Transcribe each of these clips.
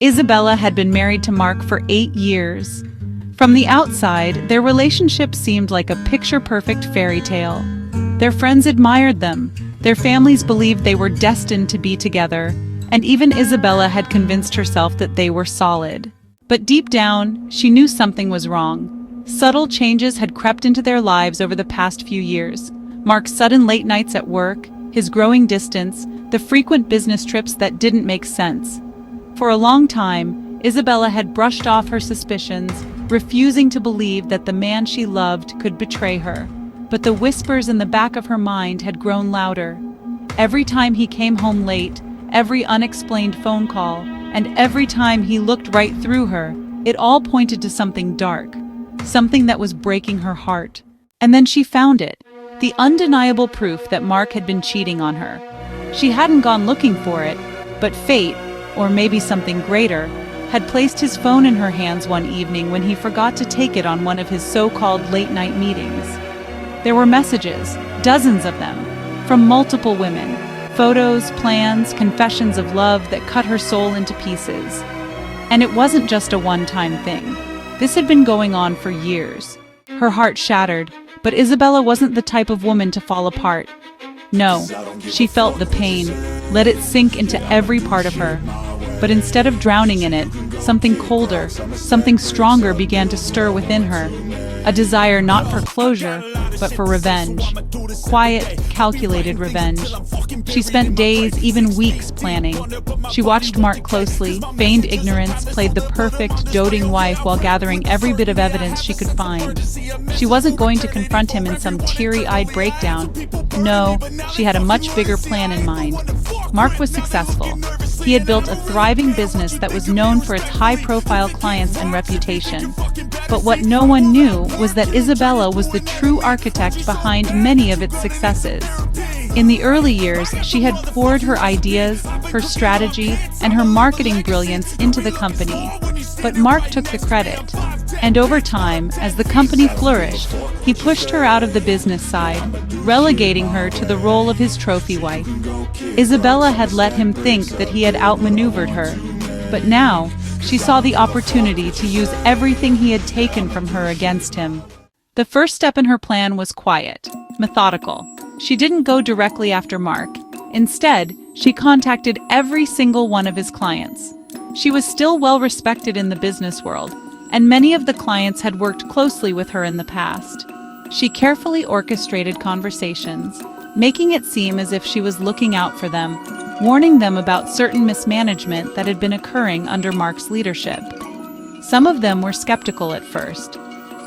Isabella had been married to Mark for 8 years. From the outside, their relationship seemed like a picture-perfect fairy tale. Their friends admired them, their families believed they were destined to be together, and even Isabella had convinced herself that they were solid. But deep down, she knew something was wrong. Subtle changes had crept into their lives over the past few years. Mark's sudden late nights at work, his growing distance, the frequent business trips that didn't make sense. For a long time, Isabella had brushed off her suspicions, refusing to believe that the man she loved could betray her. But the whispers in the back of her mind had grown louder. Every time he came home late, every unexplained phone call, and every time he looked right through her, it all pointed to something dark, something that was breaking her heart. And then she found it, the undeniable proof that Mark had been cheating on her. She hadn't gone looking for it, but fate, or maybe something greater, had placed his phone in her hands one evening when he forgot to take it on one of his so-called late-night meetings. There were messages, dozens of them, from multiple women, photos, plans, confessions of love that cut her soul into pieces. And it wasn't just a one-time thing. This had been going on for years. Her heart shattered, but Isabella wasn't the type of woman to fall apart. No, she felt the pain, let it sink into every part of her. But instead of drowning in it, something colder, something stronger began to stir within her. A desire not for closure, but for revenge. Quiet, calculated revenge. She spent days, even weeks, planning. She watched Mark closely, feigned ignorance, played the perfect, doting wife while gathering every bit of evidence she could find. She wasn't going to confront him in some teary-eyed breakdown. No, she had a much bigger plan in mind. Mark was successful. He had built a thriving business that was known for its high-profile clients and reputation. But what no one knew was that Isabella was the true architect behind many of its successes. In the early years, she had poured her ideas, her strategy, and her marketing brilliance into the company. But Mark took the credit. And over time, as the company flourished, he pushed her out of the business side, relegating her to the role of his trophy wife. Isabella had let him think that he had outmaneuvered her, but now she saw the opportunity to use everything he had taken from her against him. The first step in her plan was quiet, methodical. She didn't go directly after Mark. Instead, she contacted every single one of his clients. She was still well respected in the business world, and many of the clients had worked closely with her in the past. She carefully orchestrated conversations, making it seem as if she was looking out for them, warning them about certain mismanagement that had been occurring under Mark's leadership. Some of them were skeptical at first,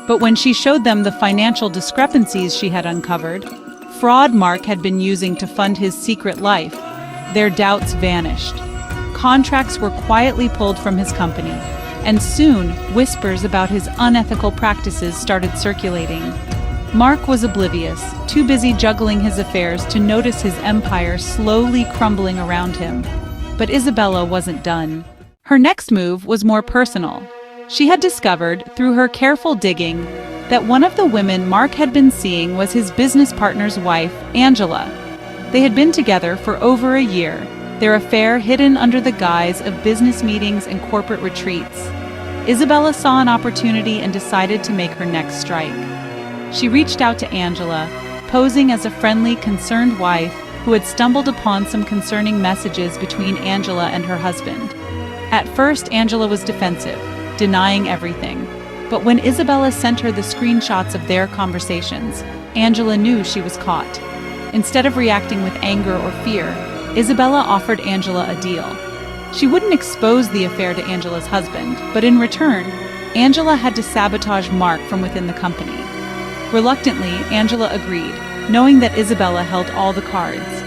but when she showed them the financial discrepancies she had uncovered, fraud Mark had been using to fund his secret life, their doubts vanished. Contracts were quietly pulled from his company, and soon whispers about his unethical practices started circulating. Mark was oblivious, too busy juggling his affairs to notice his empire slowly crumbling around him. But Isabella wasn't done. Her next move was more personal. She had discovered, through her careful digging, that one of the women Mark had been seeing was his business partner's wife, Angela. They had been together for over a year, their affair hidden under the guise of business meetings and corporate retreats. Isabella saw an opportunity and decided to make her next strike. She reached out to Angela, posing as a friendly, concerned wife who had stumbled upon some concerning messages between Angela and her husband. At first, Angela was defensive, denying everything. But when Isabella sent her the screenshots of their conversations, Angela knew she was caught. Instead of reacting with anger or fear, Isabella offered Angela a deal. She wouldn't expose the affair to Angela's husband, but in return, Angela had to sabotage Mark from within the company. Reluctantly, Angela agreed, knowing that Isabella held all the cards.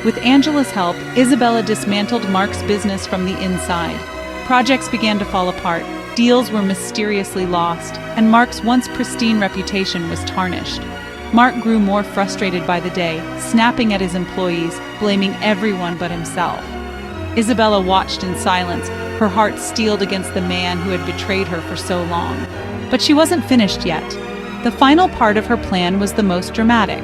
With Angela's help, Isabella dismantled Mark's business from the inside. Projects began to fall apart, deals were mysteriously lost, and Mark's once pristine reputation was tarnished. Mark grew more frustrated by the day, snapping at his employees, blaming everyone but himself. Isabella watched in silence, her heart steeled against the man who had betrayed her for so long. But she wasn't finished yet. The final part of her plan was the most dramatic.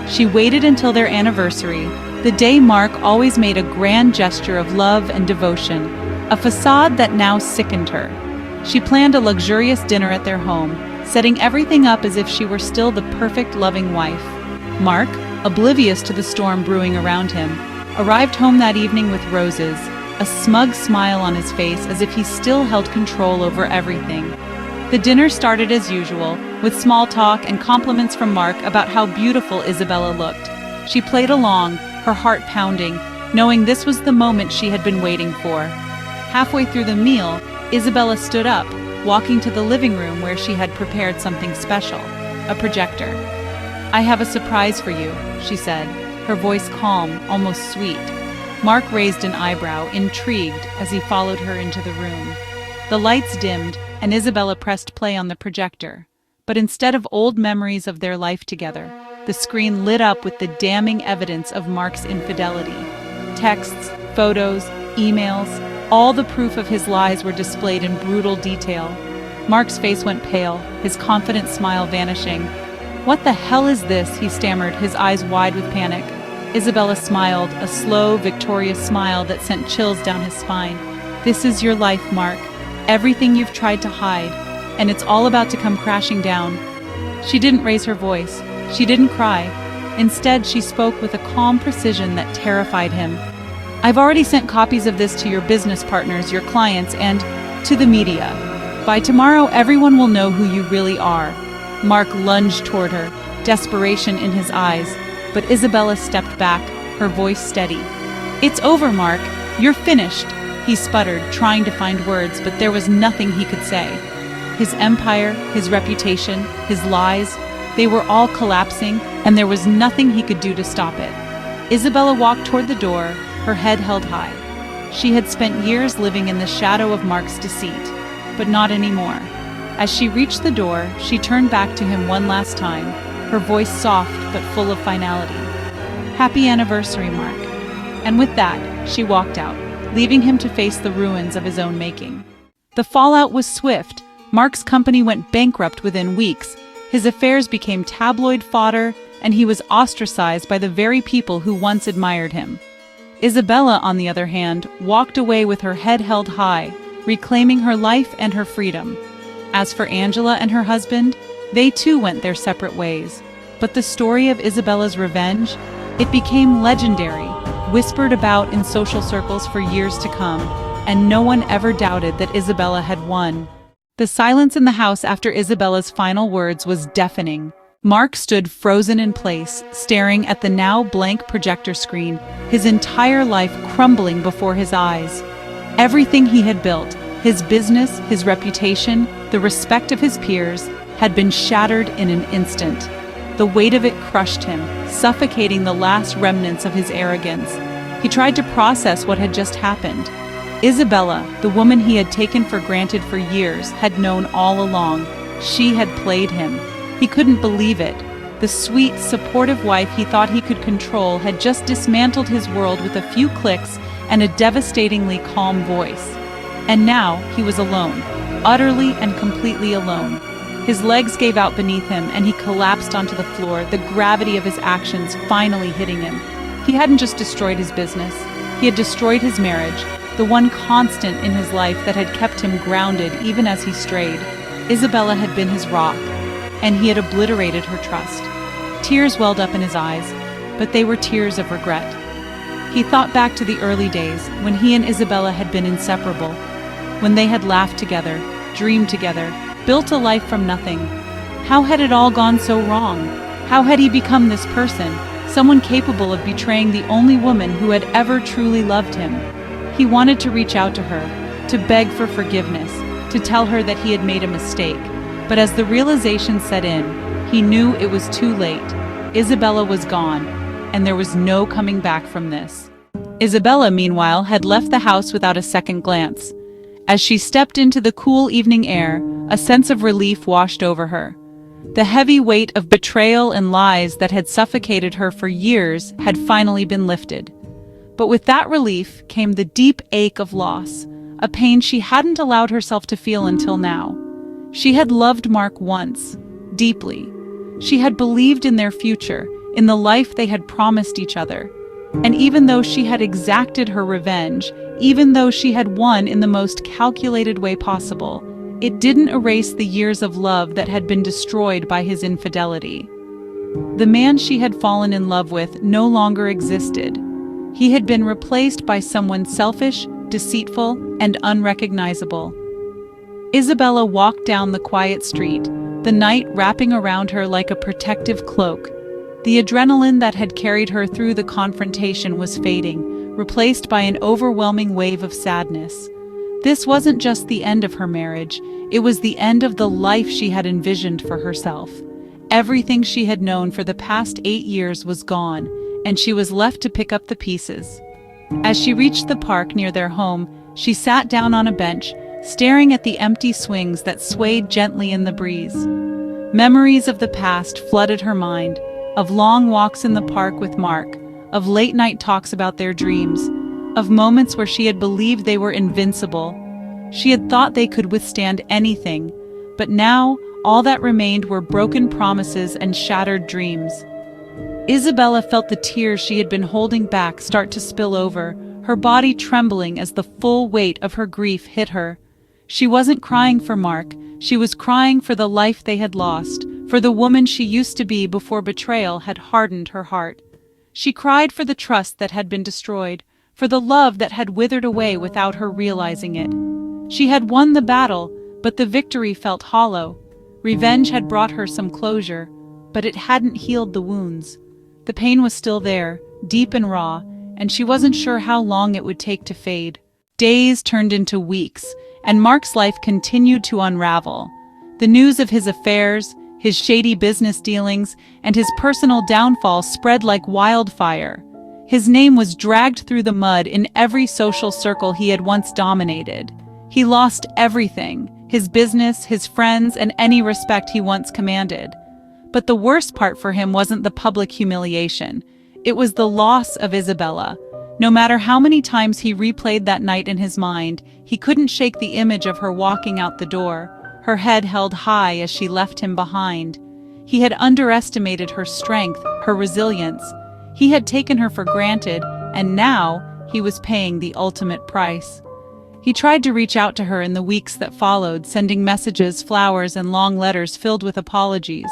She waited until their anniversary, the day Mark always made a grand gesture of love and devotion. a facade that now sickened her. She planned a luxurious dinner at their home, setting everything up as if she were still the perfect loving wife. Mark, oblivious to the storm brewing around him, arrived home that evening with roses, a smug smile on his face as if he still held control over everything. The dinner started as usual, with small talk and compliments from Mark about how beautiful Isabella looked. She played along, her heart pounding, knowing this was the moment she had been waiting for. Halfway through the meal, Isabella stood up, walking to the living room where she had prepared something special, a projector. "I have a surprise for you," she said, her voice calm, almost sweet. Mark raised an eyebrow, intrigued, as he followed her into the room. The lights dimmed, and Isabella pressed play on the projector. But instead of old memories of their life together, the screen lit up with the damning evidence of Mark's infidelity. Texts, photos, emails, all the proof of his lies were displayed in brutal detail. Mark's face went pale, his confident smile vanishing. "What the hell is this?" he stammered, his eyes wide with panic. Isabella smiled, a slow, victorious smile that sent chills down his spine. "This is your life, Mark. Everything you've tried to hide, and it's all about to come crashing down." She didn't raise her voice. She didn't cry. Instead, she spoke with a calm precision that terrified him. "I've already sent copies of this to your business partners, your clients, and to the media. By tomorrow, everyone will know who you really are." Mark lunged toward her, desperation in his eyes, but Isabella stepped back, her voice steady. "It's over, Mark. You're finished," he sputtered, trying to find words, but there was nothing he could say. His empire, his reputation, his lies, they were all collapsing, and there was nothing he could do to stop it. Isabella walked toward the door, her head held high. She had spent years living in the shadow of Mark's deceit, but not anymore. As she reached the door, she turned back to him one last time, her voice soft but full of finality. "Happy anniversary, Mark." And with that, she walked out, leaving him to face the ruins of his own making. The fallout was swift. Mark's company went bankrupt within weeks. His affairs became tabloid fodder, and he was ostracized by the very people who once admired him. Isabella, on the other hand, walked away with her head held high, reclaiming her life and her freedom. As for Angela and her husband, they too went their separate ways. But the story of Isabella's revenge, it became legendary, whispered about in social circles for years to come, and no one ever doubted that Isabella had won. The silence in the house after Isabella's final words was deafening. Mark stood frozen in place, staring at the now blank projector screen, his entire life crumbling before his eyes. Everything he had built, his business, his reputation, the respect of his peers, had been shattered in an instant. The weight of it crushed him, suffocating the last remnants of his arrogance. He tried to process what had just happened. Isabella, the woman he had taken for granted for years, had known all along. She had played him. He couldn't believe it. The sweet, supportive wife he thought he could control had just dismantled his world with a few clicks and a devastatingly calm voice. And now he was alone, utterly and completely alone. His legs gave out beneath him and he collapsed onto the floor, the gravity of his actions finally hitting him. He hadn't just destroyed his business, he had destroyed his marriage, the one constant in his life that had kept him grounded even as he strayed. Isabella had been his rock, and he had obliterated her trust. Tears welled up in his eyes, but they were tears of regret. He thought back to the early days when he and Isabella had been inseparable, when they had laughed together, dreamed together, built a life from nothing. How had it all gone so wrong? How had he become this person, someone capable of betraying the only woman who had ever truly loved him? He wanted to reach out to her, to beg for forgiveness, to tell her that he had made a mistake. But as the realization set in, he knew it was too late. Isabella was gone, and there was no coming back from this. Isabella, meanwhile, had left the house without a second glance. As she stepped into the cool evening air, a sense of relief washed over her. The heavy weight of betrayal and lies that had suffocated her for years had finally been lifted. But with that relief came the deep ache of loss, a pain she hadn't allowed herself to feel until now. She had loved Mark once, deeply. She had believed in their future, in the life they had promised each other. And even though she had exacted her revenge, even though she had won in the most calculated way possible. It didn't erase the years of love that had been destroyed by his infidelity. The man she had fallen in love with no longer existed. He had been replaced by someone selfish, deceitful, and unrecognizable. Isabella walked down the quiet street, the night wrapping around her like a protective cloak. The adrenaline that had carried her through the confrontation was fading, replaced by an overwhelming wave of sadness. This wasn't just the end of her marriage, it was the end of the life she had envisioned for herself. Everything she had known for the past 8 years was gone, and she was left to pick up the pieces. As she reached the park near their home, she sat down on a bench, staring at the empty swings that swayed gently in the breeze. Memories of the past flooded her mind, of long walks in the park with Mark, of late-night talks about their dreams, of moments where she had believed they were invincible. She had thought they could withstand anything, but now all that remained were broken promises and shattered dreams. Isabella felt the tears she had been holding back start to spill over, her body trembling as the full weight of her grief hit her. She wasn't crying for Mark, she was crying for the life they had lost, for the woman she used to be before betrayal had hardened her heart. She cried for the trust that had been destroyed, for the love that had withered away without her realizing it. She had won the battle, but the victory felt hollow. Revenge had brought her some closure, but it hadn't healed the wounds. The pain was still there, deep and raw, and she wasn't sure how long it would take to fade. Days turned into weeks, and Mark's life continued to unravel. The news of his affairs, his shady business dealings, and his personal downfall spread like wildfire. His name was dragged through the mud in every social circle he had once dominated. He lost everything, his business, his friends, and any respect he once commanded. But the worst part for him wasn't the public humiliation. It was the loss of Isabella. No matter how many times he replayed that night in his mind, he couldn't shake the image of her walking out the door, her head held high as she left him behind. He had underestimated her strength, her resilience. He had taken her for granted, and now he was paying the ultimate price. He tried to reach out to her in the weeks that followed, sending messages, flowers, and long letters filled with apologies.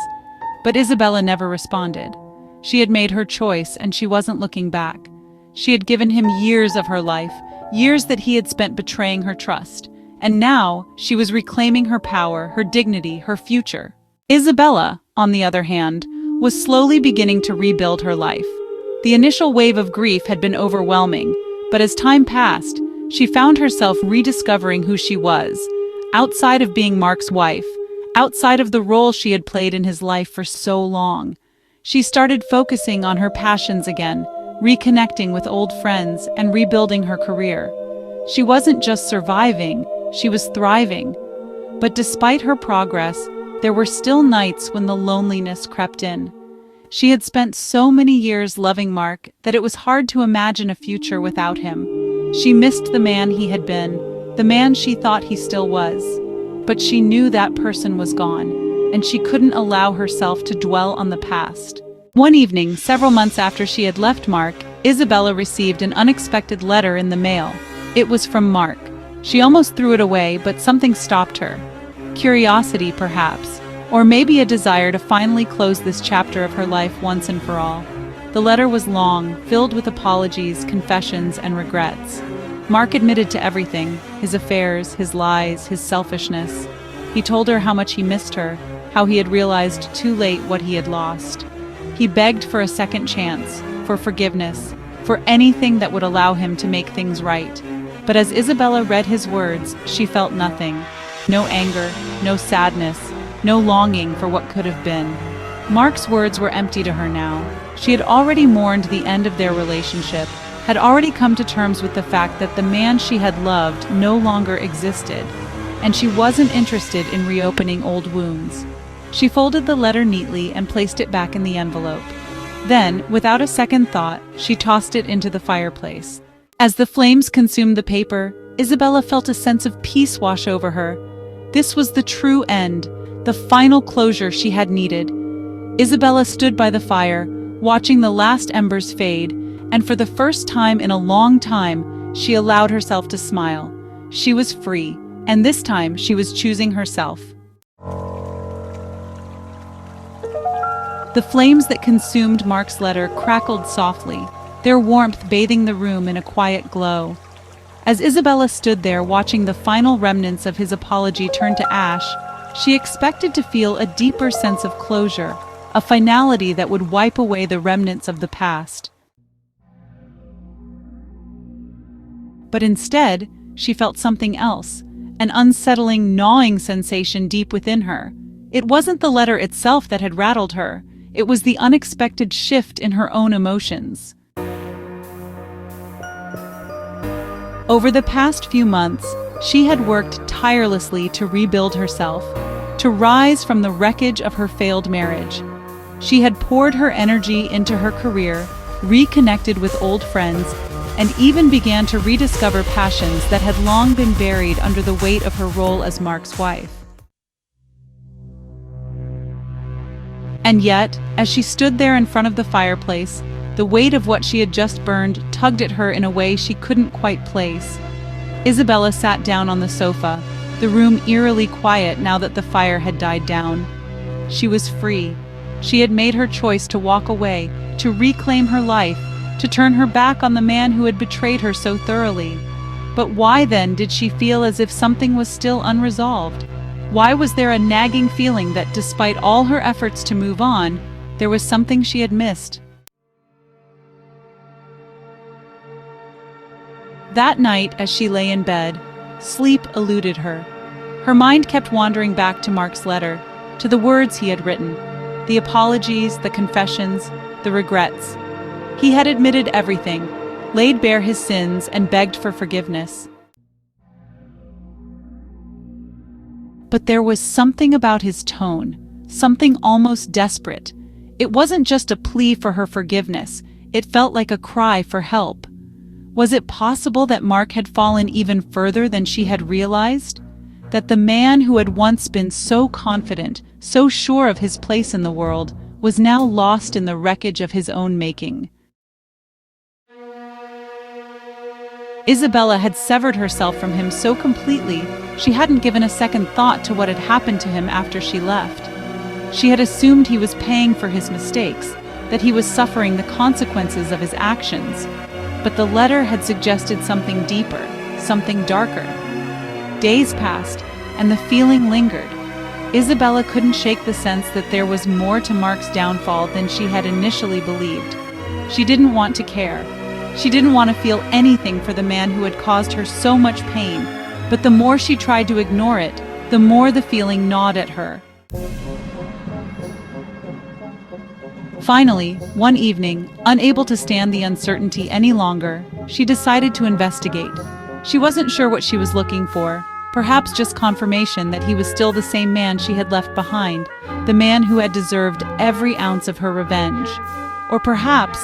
But Isabella never responded. She had made her choice, and she wasn't looking back. She had given him years of her life, years that he had spent betraying her trust. And now, she was reclaiming her power, her dignity, her future. Isabella, on the other hand, was slowly beginning to rebuild her life. The initial wave of grief had been overwhelming, but as time passed, she found herself rediscovering who she was, outside of being Mark's wife, outside of the role she had played in his life for so long. She started focusing on her passions again, reconnecting with old friends and rebuilding her career. She wasn't just surviving, she was thriving. But despite her progress, there were still nights when the loneliness crept in. She had spent so many years loving Mark that it was hard to imagine a future without him. She missed the man he had been, the man she thought he still was. But she knew that person was gone, and she couldn't allow herself to dwell on the past. One evening, several months after she had left Mark, Isabella received an unexpected letter in the mail. It was from Mark. She almost threw it away, but something stopped her. Curiosity, perhaps, or maybe a desire to finally close this chapter of her life once and for all. The letter was long, filled with apologies, confessions, and regrets. Mark admitted to everything, his affairs, his lies, his selfishness. He told her how much he missed her, how he had realized too late what he had lost. He begged for a second chance, for forgiveness, for anything that would allow him to make things right. But as Isabella read his words, she felt nothing. No anger, no sadness, no longing for what could have been. Mark's words were empty to her now. She had already mourned the end of their relationship, had already come to terms with the fact that the man she had loved no longer existed, and she wasn't interested in reopening old wounds. She folded the letter neatly and placed it back in the envelope. Then, without a second thought, she tossed it into the fireplace. As the flames consumed the paper, Isabella felt a sense of peace wash over her. This was the true end, the final closure she had needed. Isabella stood by the fire, watching the last embers fade, and for the first time in a long time, she allowed herself to smile. She was free, and this time she was choosing herself. The flames that consumed Mark's letter crackled softly, their warmth bathing the room in a quiet glow. As Isabella stood there watching the final remnants of his apology turn to ash, she expected to feel a deeper sense of closure, a finality that would wipe away the remnants of the past. But instead, she felt something else, an unsettling, gnawing sensation deep within her. It wasn't the letter itself that had rattled her, it was the unexpected shift in her own emotions. Over the past few months, she had worked tirelessly to rebuild herself, to rise from the wreckage of her failed marriage. She had poured her energy into her career, reconnected with old friends, and even began to rediscover passions that had long been buried under the weight of her role as Mark's wife. And yet, as she stood there in front of the fireplace, the weight of what she had just burned tugged at her in a way she couldn't quite place. Isabella sat down on the sofa, the room eerily quiet now that the fire had died down. She was free. She had made her choice to walk away, to reclaim her life, to turn her back on the man who had betrayed her so thoroughly. But why then did she feel as if something was still unresolved? Why was there a nagging feeling that despite all her efforts to move on, there was something she had missed? That night, as she lay in bed, sleep eluded her. Her mind kept wandering back to Mark's letter, to the words he had written, the apologies, the confessions, the regrets. He had admitted everything, laid bare his sins, and begged for forgiveness. But there was something about his tone, something almost desperate. It wasn't just a plea for her forgiveness, it felt like a cry for help. Was it possible that Mark had fallen even further than she had realized? That the man who had once been so confident, so sure of his place in the world, was now lost in the wreckage of his own making? Isabella had severed herself from him so completely, she hadn't given a second thought to what had happened to him after she left. She had assumed he was paying for his mistakes, that he was suffering the consequences of his actions. But the letter had suggested something deeper, something darker. Days passed, and the feeling lingered. Isabella couldn't shake the sense that there was more to Mark's downfall than she had initially believed. She didn't want to care. She didn't want to feel anything for the man who had caused her so much pain, but the more she tried to ignore it, the more the feeling gnawed at her. Finally, one evening, unable to stand the uncertainty any longer, she decided to investigate. She wasn't sure what she was looking for, perhaps just confirmation that he was still the same man she had left behind, the man who had deserved every ounce of her revenge. Or perhaps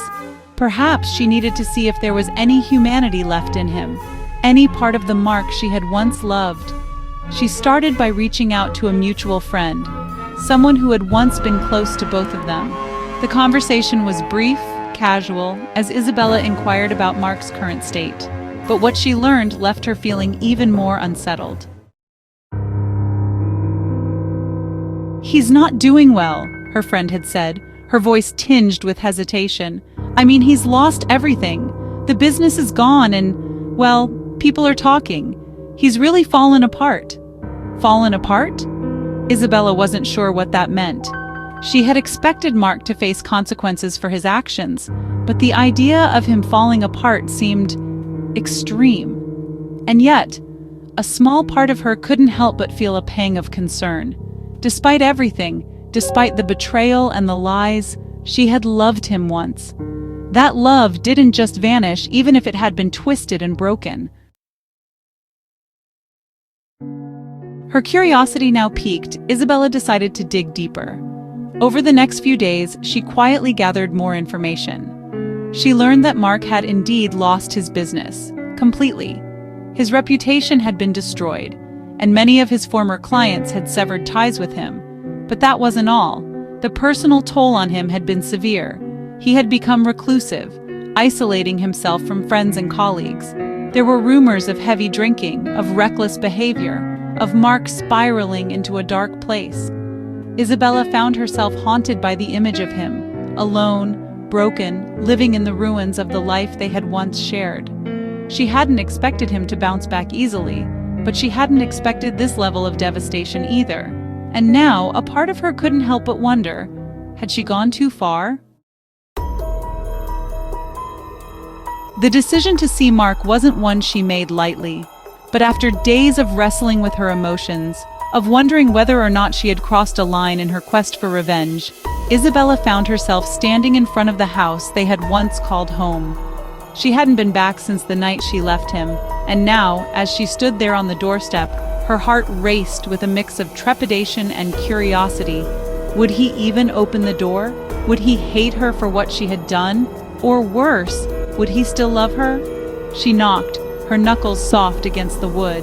she needed to see if there was any humanity left in him, any part of the Mark she had once loved. She started by reaching out to a mutual friend, someone who had once been close to both of them. The conversation was brief, casual, as Isabella inquired about Mark's current state. But what she learned left her feeling even more unsettled. "He's not doing well," her friend had said, her voice tinged with hesitation. "I mean, he's lost everything. The business is gone and, well, people are talking. He's really fallen apart." Fallen apart? Isabella wasn't sure what that meant. She had expected Mark to face consequences for his actions, but the idea of him falling apart seemed extreme. And yet, a small part of her couldn't help but feel a pang of concern. Despite everything, despite the betrayal and the lies, she had loved him once. That love didn't just vanish, even if it had been twisted and broken. Her curiosity now piqued, Isabella decided to dig deeper. Over the next few days, she quietly gathered more information. She learned that Mark had indeed lost his business, completely. His reputation had been destroyed, and many of his former clients had severed ties with him. But that wasn't all. The personal toll on him had been severe. He had become reclusive, isolating himself from friends and colleagues. There were rumors of heavy drinking, of reckless behavior, of Mark spiraling into a dark place. Isabella found herself haunted by the image of him, alone, broken, living in the ruins of the life they had once shared. She hadn't expected him to bounce back easily, but she hadn't expected this level of devastation either. And now, a part of her couldn't help but wonder, had she gone too far? The decision to see Mark wasn't one she made lightly, but after days of wrestling with her emotions, of wondering whether or not she had crossed a line in her quest for revenge, Isabella found herself standing in front of the house they had once called home. She hadn't been back since the night she left him, and now, as she stood there on the doorstep, her heart raced with a mix of trepidation and curiosity. Would he even open the door? Would he hate her for what she had done? Or worse, would he still love her? She knocked, her knuckles soft against the wood.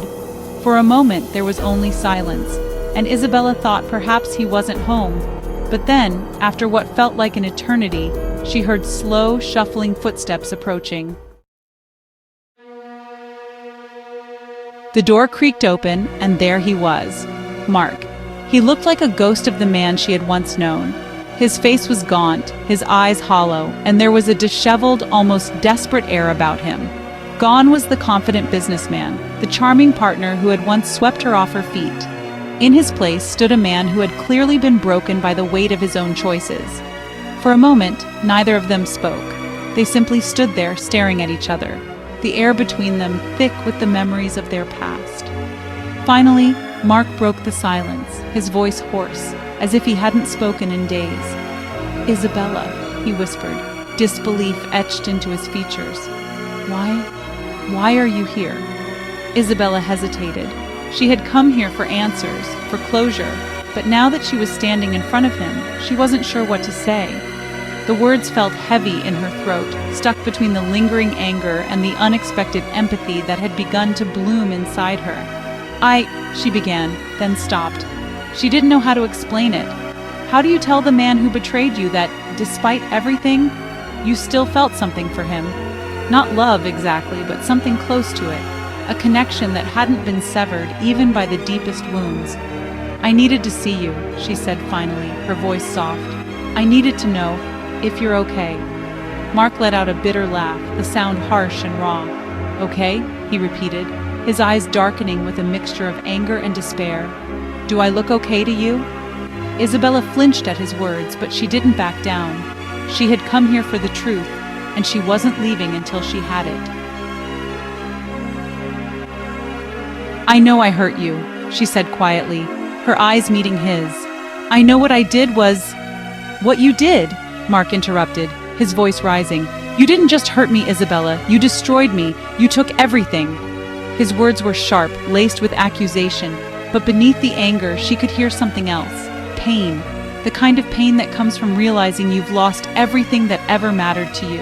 For a moment there was only silence, and Isabella thought perhaps he wasn't home. But then, after what felt like an eternity, she heard slow, shuffling footsteps approaching. The door creaked open, and there he was, Mark. He looked like a ghost of the man she had once known. His face was gaunt, his eyes hollow, and there was a disheveled, almost desperate air about him. Gone was the confident businessman, the charming partner who had once swept her off her feet. In his place stood a man who had clearly been broken by the weight of his own choices. For a moment, neither of them spoke. They simply stood there staring at each other, the air between them thick with the memories of their past. Finally, Mark broke the silence, his voice hoarse, as if he hadn't spoken in days. "Isabella," he whispered, disbelief etched into his features. Why are you here?" Isabella hesitated. She had come here for answers, for closure, but now that she was standing in front of him, she wasn't sure what to say. The words felt heavy in her throat, stuck between the lingering anger and the unexpected empathy that had begun to bloom inside her. She began, then stopped. She didn't know how to explain it. How do you tell the man who betrayed you that, despite everything, you still felt something for him? Not love exactly, but something close to it. A connection that hadn't been severed even by the deepest wounds. "I needed to see you," she said finally, her voice soft. "I needed to know if you're okay." Mark let out a bitter laugh, the sound harsh and raw. "Okay?" he repeated, his eyes darkening with a mixture of anger and despair. "Do I look okay to you?" Isabella flinched at his words, but she didn't back down. She had come here for the truth, and she wasn't leaving until she had it. "I know I hurt you," she said quietly, her eyes meeting his. "I know what I did was—" "What you did?" Mark interrupted, his voice rising. "You didn't just hurt me, Isabella. You destroyed me. You took everything." His words were sharp, laced with accusation, but beneath the anger she could hear something else. Pain. The kind of pain that comes from realizing you've lost everything that ever mattered to you.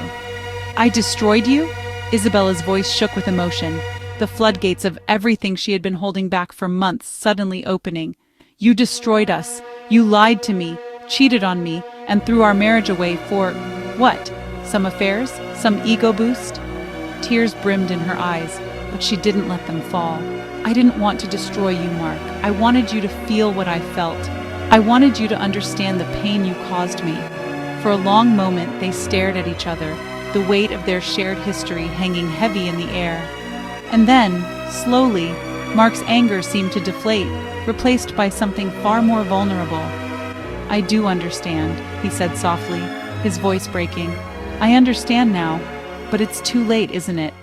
"I destroyed you?" Isabella's voice shook with emotion, the floodgates of everything she had been holding back for months suddenly opening. "You destroyed us. You lied to me, cheated on me, and threw our marriage away for, what? Some affairs? Some ego boost?" Tears brimmed in her eyes, but she didn't let them fall. "I didn't want to destroy you, Mark. I wanted you to feel what I felt. I wanted you to understand the pain you caused me." For a long moment they stared at each other, the weight of their shared history hanging heavy in the air. And then, slowly, Mark's anger seemed to deflate, replaced by something far more vulnerable. "I do understand," he said softly, his voice breaking. "I understand now, but it's too late, isn't it?"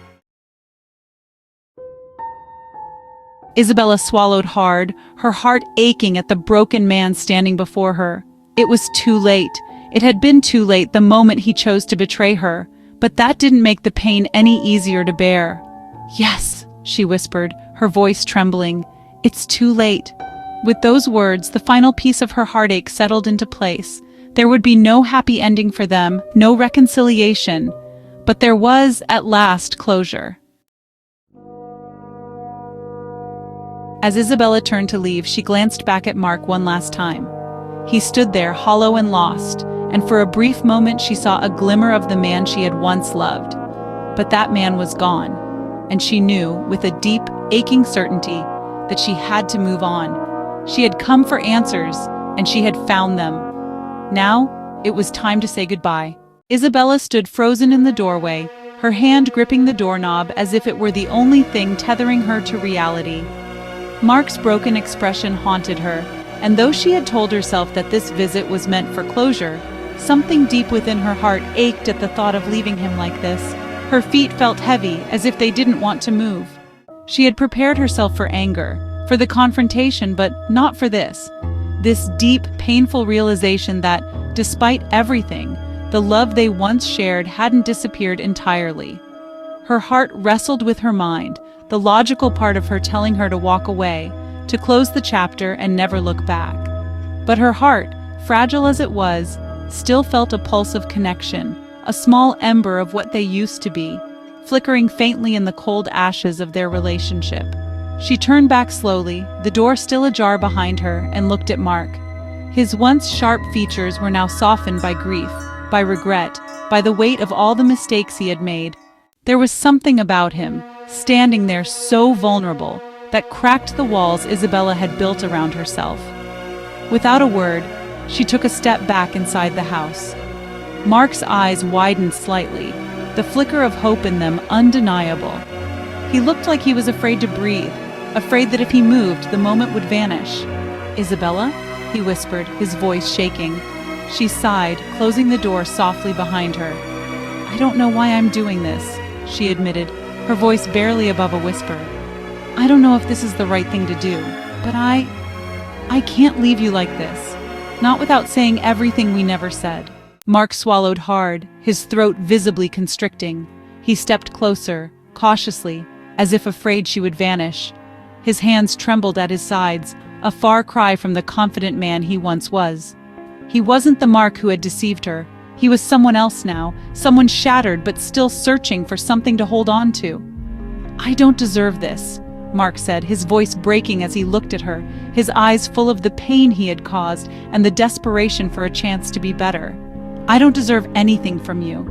Isabella swallowed hard, her heart aching at the broken man standing before her. It was too late. It had been too late the moment he chose to betray her, but that didn't make the pain any easier to bear. "Yes," she whispered, her voice trembling. "It's too late." With those words, the final piece of her heartache settled into place. There would be no happy ending for them, no reconciliation. But there was, at last, closure. As Isabella turned to leave, she glanced back at Mark one last time. He stood there, hollow and lost, and for a brief moment she saw a glimmer of the man she had once loved. But that man was gone. and she knew, with a deep, aching certainty, that she had to move on. She had come for answers, and she had found them. Now, it was time to say goodbye. Isabella stood frozen in the doorway, her hand gripping the doorknob as if it were the only thing tethering her to reality. Mark's broken expression haunted her, and though she had told herself that this visit was meant for closure, something deep within her heart ached at the thought of leaving him like this. Her feet felt heavy, as if they didn't want to move. She had prepared herself for anger, for the confrontation, but not for this. This deep, painful realization that, despite everything, the love they once shared hadn't disappeared entirely. Her heart wrestled with her mind, the logical part of her telling her to walk away, to close the chapter and never look back. But her heart, fragile as it was, still felt a pulse of connection, a small ember of what they used to be, flickering faintly in the cold ashes of their relationship. She turned back slowly, the door still ajar behind her, and looked at Mark. His once sharp features were now softened by grief, by regret, by the weight of all the mistakes he had made. There was something about him, standing there so vulnerable, that cracked the walls Isabella had built around herself. Without a word, she took a step back inside the house. Mark's eyes widened slightly, the flicker of hope in them undeniable. He looked like he was afraid to breathe, afraid that if he moved, the moment would vanish. "Isabella?" he whispered, his voice shaking. She sighed, closing the door softly behind her. "I don't know why I'm doing this," she admitted, her voice barely above a whisper. "I don't know if this is the right thing to do, but I can't leave you like this. Not without saying everything we never said." Mark swallowed hard, his throat visibly constricting. He stepped closer, cautiously, as if afraid she would vanish. His hands trembled at his sides, a far cry from the confident man he once was. He wasn't the Mark who had deceived her. He was someone else now, someone shattered but still searching for something to hold on to. "I don't deserve this," Mark said, his voice breaking as he looked at her, his eyes full of the pain he had caused and the desperation for a chance to be better. "I don't deserve anything from you."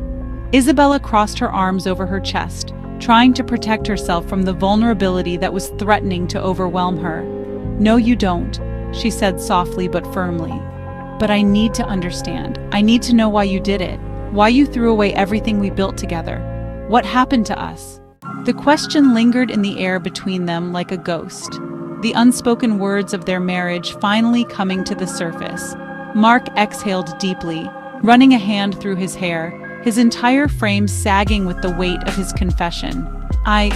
Isabella crossed her arms over her chest, trying to protect herself from the vulnerability that was threatening to overwhelm her. "No, you don't," she said softly but firmly. "But I need to understand. I need to know why you did it, why you threw away everything we built together. What happened to us?" The question lingered in the air between them like a ghost, the unspoken words of their marriage finally coming to the surface. Mark exhaled deeply, running a hand through his hair, his entire frame sagging with the weight of his confession. I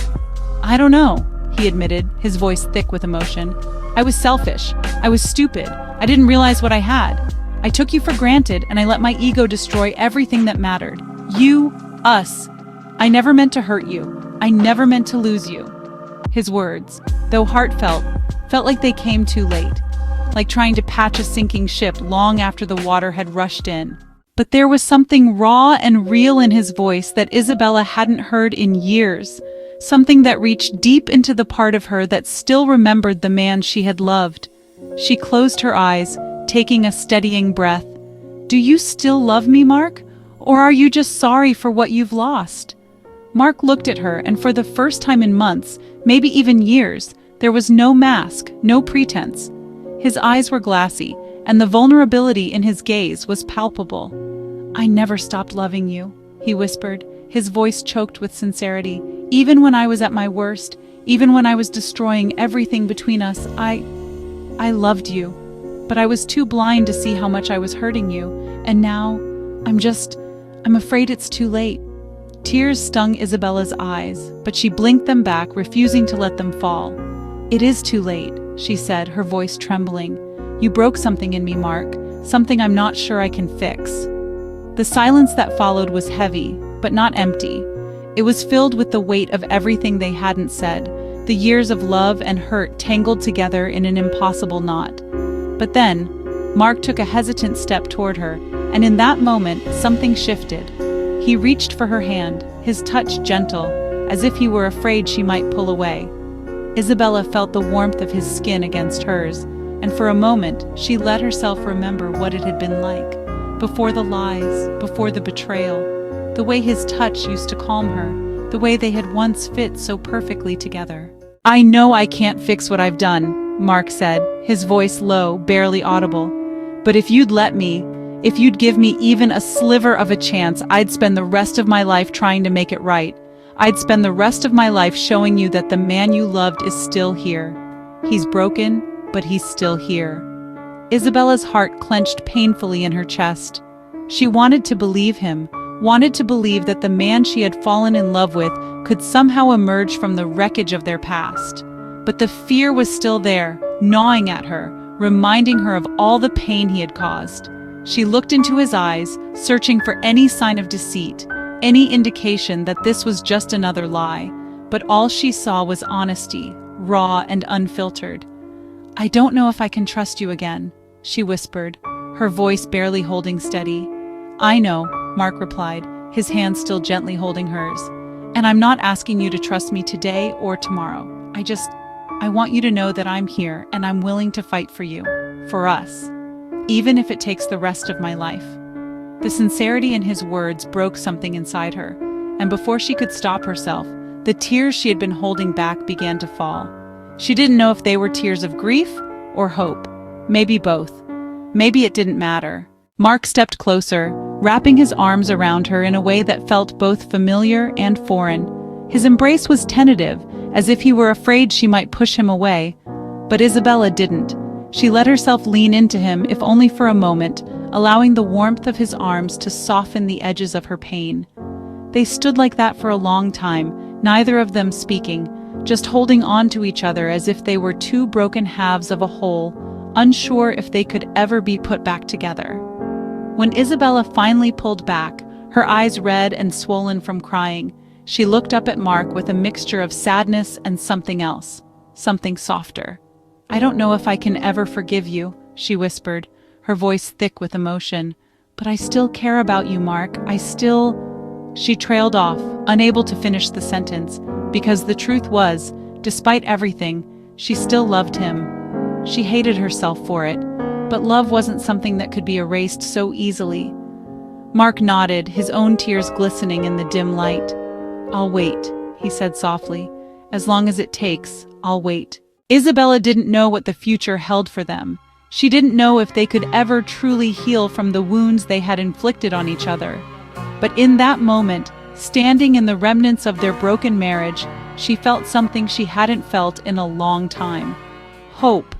don't know," he admitted, his voice thick with emotion. "I was selfish. I was stupid. I didn't realize what I had. I took you for granted, and I let my ego destroy everything that mattered. You, us. I never meant to hurt you. I never meant to lose you." His words, though heartfelt, felt like they came too late, like trying to patch a sinking ship long after the water had rushed in. But there was something raw and real in his voice that Isabella hadn't heard in years, something that reached deep into the part of her that still remembered the man she had loved. She closed her eyes, taking a steadying breath. "Do you still love me, Mark? Or are you just sorry for what you've lost?" Mark looked at her, and for the first time in months, maybe even years, there was no mask, no pretense. His eyes were glassy, and the vulnerability in his gaze was palpable. "I never stopped loving you," he whispered, his voice choked with sincerity. "Even when I was at my worst, even when I was destroying everything between us, I loved you. But I was too blind to see how much I was hurting you, and now, I'm afraid it's too late." Tears stung Isabella's eyes, but she blinked them back, refusing to let them fall. "It is too late," she said, her voice trembling. "You broke something in me, Mark, something I'm not sure I can fix." The silence that followed was heavy, but not empty. It was filled with the weight of everything they hadn't said, the years of love and hurt tangled together in an impossible knot. But then, Mark took a hesitant step toward her, and in that moment, something shifted. He reached for her hand, his touch gentle, as if he were afraid she might pull away. Isabella felt the warmth of his skin against hers, and for a moment, she let herself remember what it had been like. Before the lies, before the betrayal, the way his touch used to calm her, the way they had once fit so perfectly together. "I know I can't fix what I've done," Mark said, his voice low, barely audible. "But if you'd let me, if you'd give me even a sliver of a chance, I'd spend the rest of my life trying to make it right. I'd spend the rest of my life showing you that the man you loved is still here. He's broken, but he's still here." Isabella's heart clenched painfully in her chest. She wanted to believe him, wanted to believe that the man she had fallen in love with could somehow emerge from the wreckage of their past. But the fear was still there, gnawing at her, reminding her of all the pain he had caused. She looked into his eyes, searching for any sign of deceit, any indication that this was just another lie. But all she saw was honesty, raw and unfiltered. "I don't know if I can trust you again," she whispered, her voice barely holding steady. "I know," Mark replied, his hand still gently holding hers. "And I'm not asking you to trust me today or tomorrow. I want you to know that I'm here and I'm willing to fight for you, for us, even if it takes the rest of my life." The sincerity in his words broke something inside her, and before she could stop herself, the tears she had been holding back began to fall. She didn't know if they were tears of grief or hope. Maybe both. Maybe it didn't matter. Mark stepped closer, wrapping his arms around her in a way that felt both familiar and foreign. His embrace was tentative, as if he were afraid she might push him away. But Isabella didn't. She let herself lean into him, if only for a moment, allowing the warmth of his arms to soften the edges of her pain. They stood like that for a long time, neither of them speaking, just holding on to each other as if they were two broken halves of a whole, unsure if they could ever be put back together. When Isabella finally pulled back, her eyes red and swollen from crying, she looked up at Mark with a mixture of sadness and something else, something softer. "I don't know if I can ever forgive you," she whispered, her voice thick with emotion. "But I still care about you, Mark. She trailed off, unable to finish the sentence, because the truth was, despite everything, she still loved him. She hated herself for it, but love wasn't something that could be erased so easily. Mark nodded, his own tears glistening in the dim light. "I'll wait," he said softly. "As long as it takes, I'll wait." Isabella didn't know what the future held for them. She didn't know if they could ever truly heal from the wounds they had inflicted on each other. But in that moment, standing in the remnants of their broken marriage, she felt something she hadn't felt in a long time. Hope.